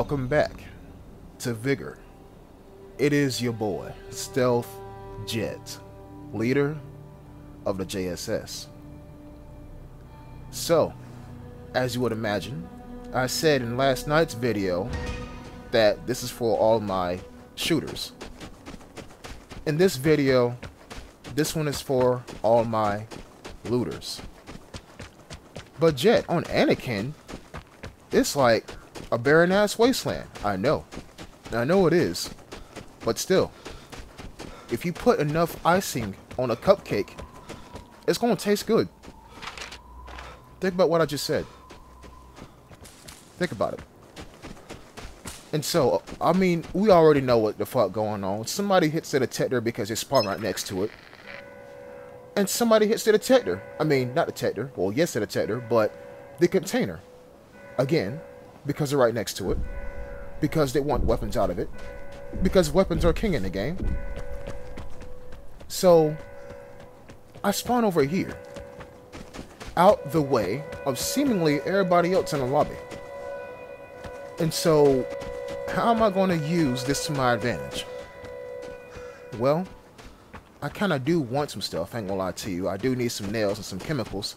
Welcome back to Vigor. It is your boy, Stealth Jet, leader of the JSS. So, as you would imagine, I said in last night's video that this is for all my shooters. In this video, this one is for all my looters. But Jet, on Anniken, it's like a barren-ass wasteland. I know it is. But still, if you put enough icing on a cupcake, it's going to taste good. Think about what I just said. Think about it. And so, I mean, we already know what the fuck going on. Somebody hits the detector because they spawn right next to it. And somebody hits the detector. I mean, not the detector. Well, yes, the detector, but the container. Again, because they're right next to it. Because they want weapons out of it. Because weapons are king in the game. So, I spawn over here. Out the way of seemingly everybody else in the lobby. And so, how am I going to use this to my advantage? Well, I kind of do want some stuff, I ain't gonna lie to you. I do need some nails and some chemicals.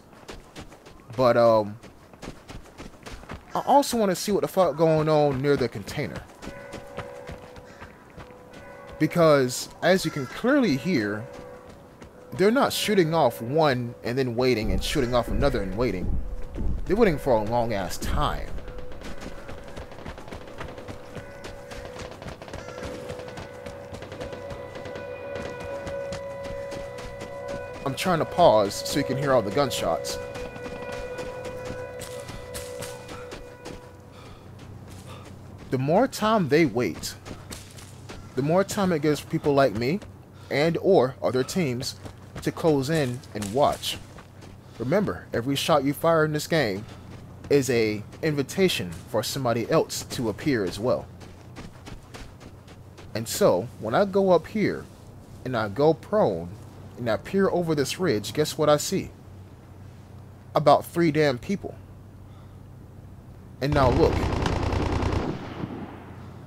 But, I also want to see what the fuck going on near the container. Because, as you can clearly hear, they're not shooting off one and then waiting and shooting off another and waiting. They're waiting for a long ass time. I'm trying to pause so you can hear all the gunshots. The more time they wait, the more time it gives people like me and or other teams to close in and watch. Remember, every shot you fire in this game is an invitation for somebody else to appear as well. And so, when I go up here and I go prone and I peer over this ridge, guess what I see? About 3 damn people. And now look.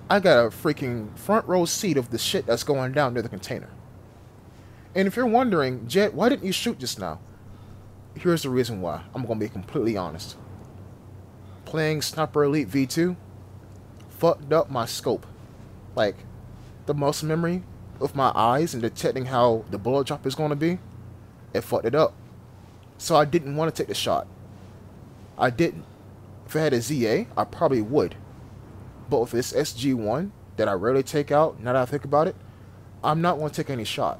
I got a freaking front row seat of the shit that's going down near the container. And if you're wondering, Jet, why didn't you shoot just now? Here's the reason why. I'm going to be completely honest. Playing Sniper Elite V2 fucked up my scope. Like, the muscle memory of my eyes and detecting how the bullet drop is going to be, it fucked it up. So I didn't want to take the shot. I didn't. If I had a ZA, I probably would. But with this SG1 that I rarely take out, now that I think about it, I'm not going to take any shot.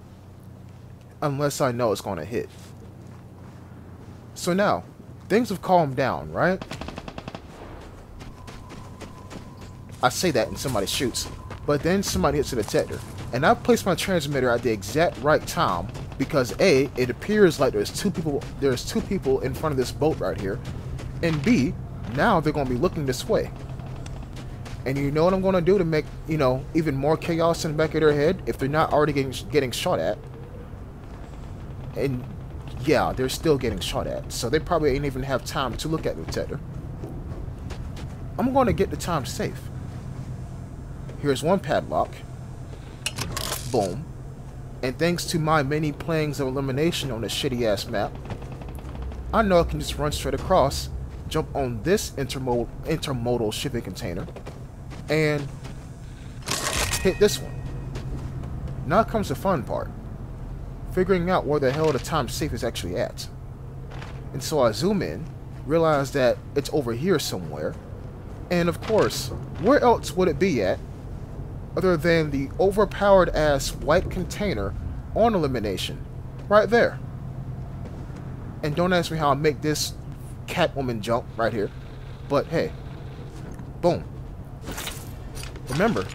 Unless I know it's going to hit. So now, things have calmed down, right? I say that and somebody shoots. But then somebody hits the detector. And I placed my transmitter at the exact right time. Because A, it appears like there's two people in front of this boat right here. And B, now they're going to be looking this way. And you know what I'm going to do to make, you know, even more chaos in the back of their head if they're not already getting shot at. And yeah, they're still getting shot at. So they probably ain't even have time to look at the detector. I'm going to get the time safe. Here's one padlock. Boom. And thanks to my many planes of elimination on this shitty ass map, I know I can just run straight across, jump on this intermodal shipping container, and hit this one. Now comes the fun part. Figuring out where the hell the time safe is actually at. And so I zoom in, realize that it's over here somewhere. And of course, where else would it be at other than the overpowered ass white container on elimination? Right there. And don't ask me how I make this Catwoman jump right here. But hey, boom. Remember,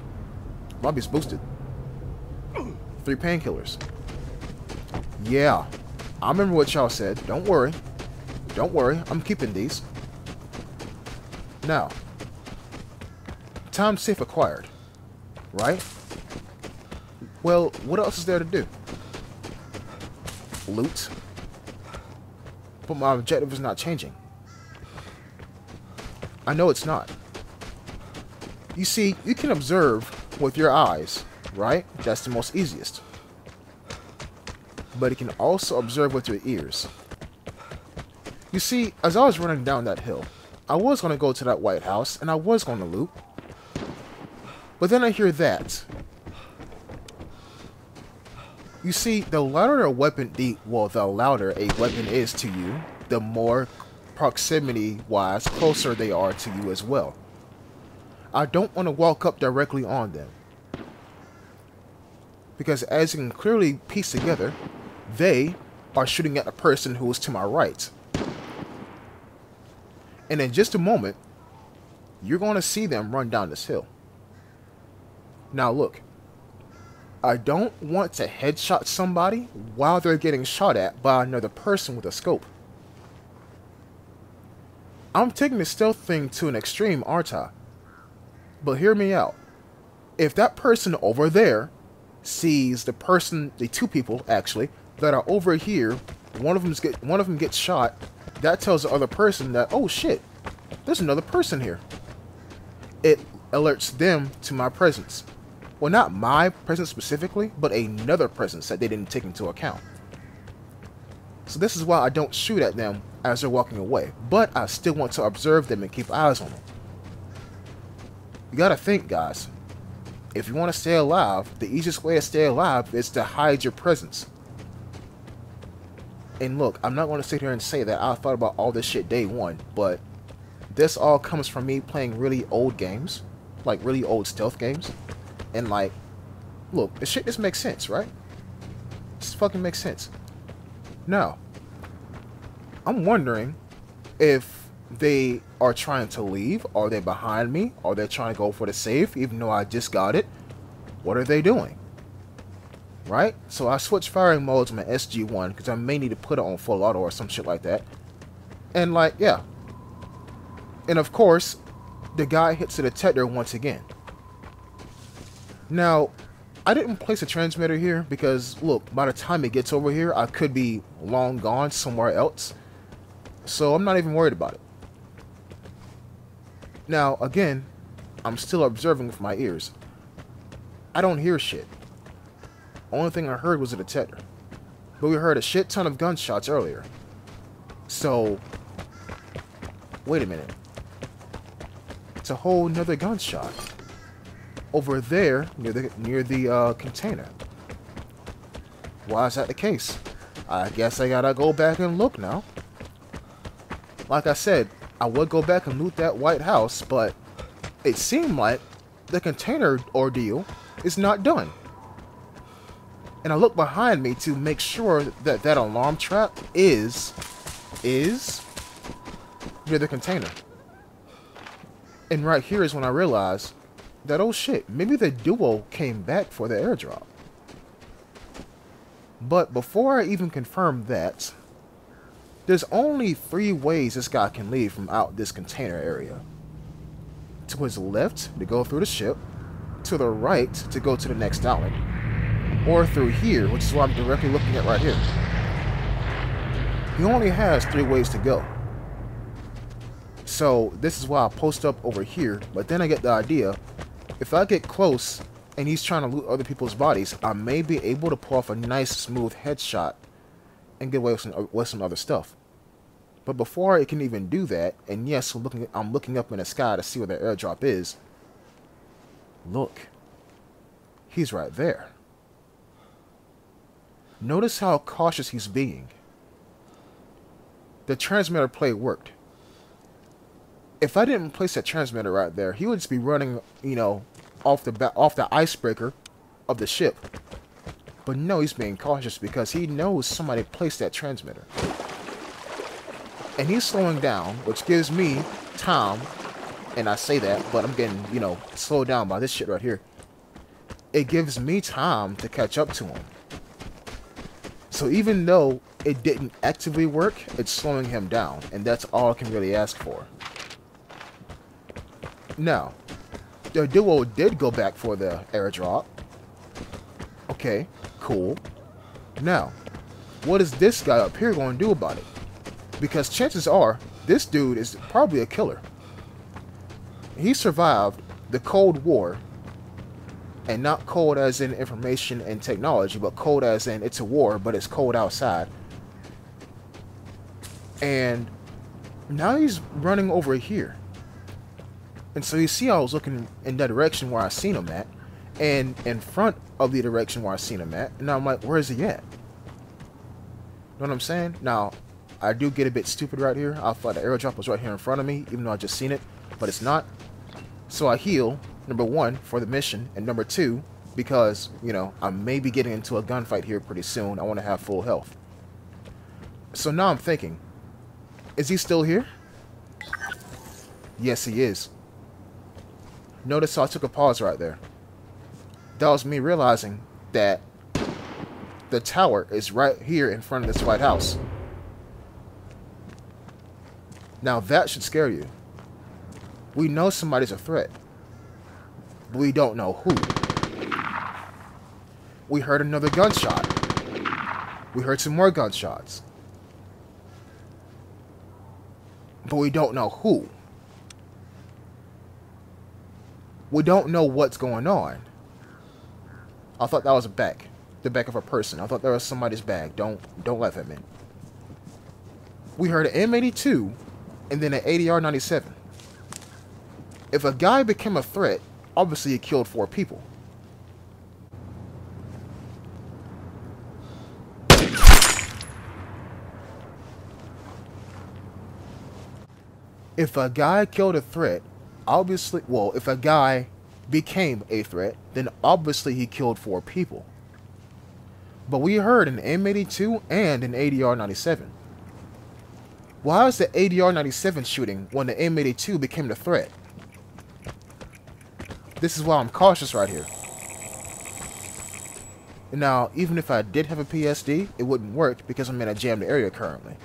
Robbie's boosted. 3 painkillers. Yeah, I remember what y'all said. Don't worry. Don't worry, I'm keeping these. Now, time safe acquired. Right? Well, what else is there to do? Loot. But my objective is not changing. I know it's not. You see, you can observe with your eyes, right? That's the most easiest. But you can also observe with your ears. You see, as I was running down that hill, I was going to go to that White House, and I was going to loot. But then I hear that. You see, the louder a weapon, the louder a weapon is to you, the more proximity-wise closer they are to you as well. I don't want to walk up directly on them. Because as you can clearly piece together, they are shooting at the person who is to my right. And in just a moment, you're going to see them run down this hill. Now look, I don't want to headshot somebody while they're getting shot at by another person with a scope. I'm taking the stealth thing to an extreme, aren't I? But hear me out. If that person over there sees the two people actually that are over here, one of them gets shot, that tells the other person that, oh shit, there's another person here. It alerts them to my presence. Well, not my presence specifically, but another presence that they didn't take into account. So this is why I don't shoot at them as they're walking away, but I still want to observe them and keep eyes on them. You gotta think, guys. If you want to stay alive, the easiest way to stay alive is to hide your presence. And look, I'm not going to sit here and say that I thought about all this shit day one, but this all comes from me playing really old games, like really old stealth games. And like, look, this shit just makes sense, right? This fucking makes sense. Now, I'm wondering if they are trying to leave. Are they behind me? Are they trying to go for the safe even though I just got it? What are they doing? Right? So I switched firing modes to my SG1 because I may need to put it on full auto or some shit like that. And like, yeah. And of course, the guy hits the detector once again. Now, I didn't place a transmitter here because, look, by the time it gets over here, I could be long gone somewhere else. So I'm not even worried about it. Now, again, I'm still observing with my ears. I don't hear shit. Only thing I heard was a detector. But we heard a shit ton of gunshots earlier. So, wait a minute. It's a whole nother gunshot. Over there, near the container. Why is that the case? I guess I gotta go back and look now. Like I said, I would go back and loot that White House, but it seemed like the container ordeal is not done. And I look behind me to make sure that that alarm trap is near the container. And right here is when I realized that, oh shit, maybe the duo came back for the airdrop. But before I even confirm that, there's only 3 ways this guy can leave from out this container area. To his left, to go through the ship. To the right, to go to the next outlet. Or through here, which is what I'm directly looking at right here. He only has 3 ways to go. So this is why I post up over here, but then I get the idea, if I get close and he's trying to loot other people's bodies, I may be able to pull off a nice smooth headshot and get away with some other stuff. But before I can even do that, and yes, I'm looking up in the sky to see where the airdrop is. Look, he's right there. Notice how cautious he's being. The transmitter play worked. If I didn't place that transmitter right there, he would just be running, you know, off the icebreaker of the ship. But no, he's being cautious because he knows somebody placed that transmitter. And he's slowing down, which gives me time, and I say that, but I'm getting, you know, slowed down by this shit right here. It gives me time to catch up to him. So even though it didn't actively work, it's slowing him down, and that's all I can really ask for. Now, the duo did go back for the airdrop. Okay, cool. Now, what is this guy up here going to do about it? Because chances are, this dude is probably a killer. He survived the Cold War, and not cold as in information and technology, but cold as in it's a war, but it's cold outside. And now he's running over here. And so you see I was looking in that direction where I seen him at, and in front of the direction where I seen him at, and I'm like, where is he at? Know what I'm saying? Now, I do get a bit stupid right here. I thought the airdrop was right here in front of me, even though I just seen it, but it's not. So I heal, number one, for the mission, and number two, because, you know, I may be getting into a gunfight here pretty soon. I want to have full health. So now I'm thinking, is he still here? Yes, he is. Notice how I took a pause right there. That was me realizing that the tower is right here in front of this White House. Now that should scare you. We know somebody's a threat, but we don't know who. We heard another gunshot. We heard some more gunshots. But we don't know who. We don't know what's going on. I thought that was the back of a person. I thought that was somebody's bag. Don't laugh at me. We heard an M82 and then an ADR-97. If a guy became a threat, obviously he killed 4 people. If a guy killed a threat, obviously, well, if a guy became a threat, then obviously he killed 4 people. But we heard an M82 and an ADR-97. Why is the ADR-97 shooting when the M82 became the threat? This is why I'm cautious right here. Now, even if I did have a PSD, it wouldn't work because I'm in a jammed area currently.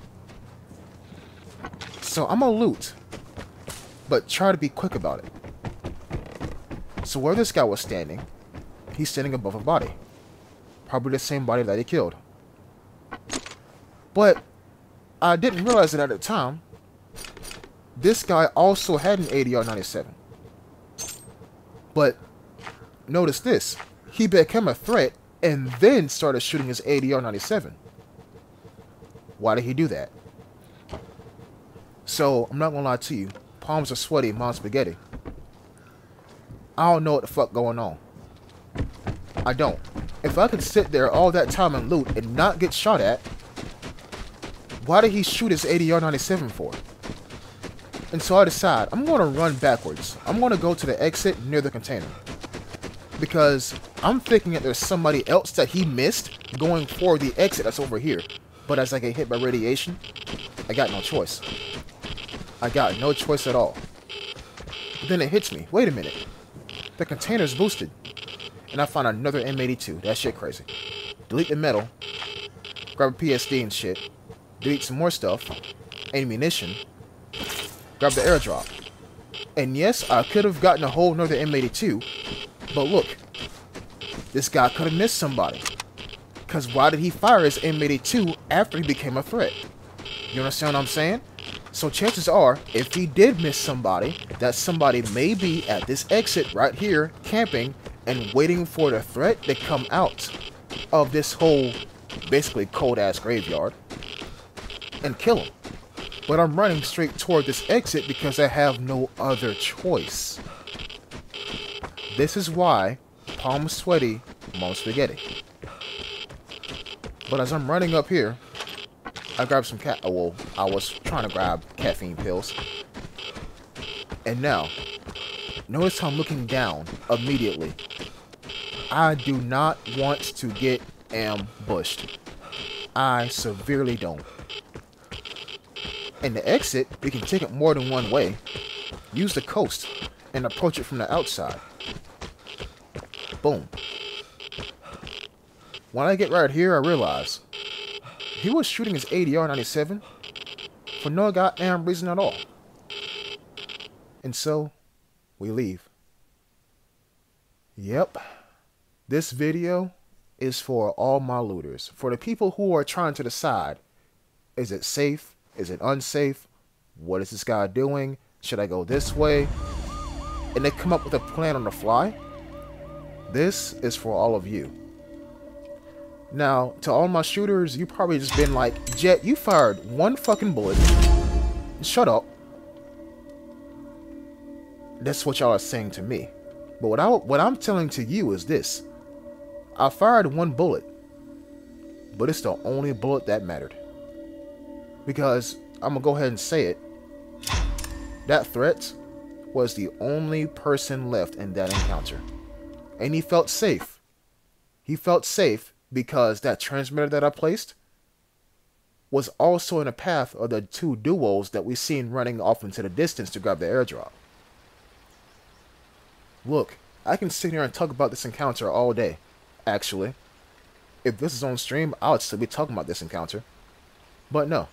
So I'm gonna loot, but try to be quick about it. So where this guy was standing, he's standing above a body. Probably the same body that he killed. But I didn't realize it at the time. This guy also had an ADR-97. But notice this. He became a threat and then started shooting his ADR-97. Why did he do that? So, I'm not gonna lie to you. Palms are sweaty, mom's spaghetti. I don't know what the fuck going on. I don't. If I could sit there all that time and loot and not get shot at, why did he shoot his ADR-97 for? And so I decide, I'm going to run backwards. I'm going to go to the exit near the container. Because I'm thinking that there's somebody else that he missed going for the exit that's over here. But as I get hit by radiation, I got no choice. I got no choice at all. But then it hits me. Wait a minute. The container's boosted. And I find another M82. That shit crazy. Delete the metal. Grab a PSD and shit. Delete some more stuff. Ammunition. Grab the airdrop. And yes, I could have gotten a whole nother M82. But look. This guy could have missed somebody. Because why did he fire his M82 after he became a threat? You understand what I'm saying? So chances are, if he did miss somebody, that somebody may be at this exit right here, camping, and waiting for the threat to come out of this whole, basically cold-ass graveyard, and kill him. But I'm running straight toward this exit because I have no other choice. This is why palms sweaty, mom's spaghetti. But as I'm running up here, I grabbed some I was trying to grab caffeine pills. And now, notice how I'm looking down immediately. I do not want to get ambushed. I severely don't. And the exit, we can take it more than one way. Use the coast and approach it from the outside. Boom. When I get right here, I realize he was shooting his ADR-97 for no goddamn reason at all. And so, we leave. Yep. This video is for all my looters. For the people who are trying to decide, is it safe? Is it unsafe? What is this guy doing? Should I go this way? and they come up with a plan on the fly, this is for all of you. Now, to all my shooters, you probably just been like, Jet, you fired one fucking bullet. Shut up. That's what y'all are saying to me. But what I'm telling to you is this. I fired one bullet, but it's the only bullet that mattered. Because, I'm gonna go ahead and say it, that threat was the only person left in that encounter. And he felt safe. He felt safe because that transmitter that I placed was also in the path of the two duos that we seen running off into the distance to grab the airdrop. Look, I can sit here and talk about this encounter all day. Actually, if this is on stream, I would still be talking about this encounter. But no.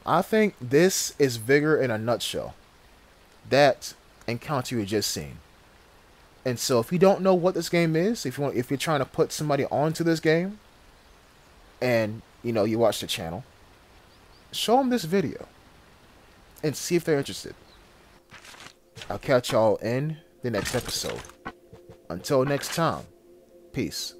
I think this is Vigor in a nutshell. That encounter you just seen. And so if you don't know what this game is, if you're trying to put somebody onto this game, and you watch the channel, show them this video and see if they're interested. I'll catch y'all in the next episode. Until next time, peace.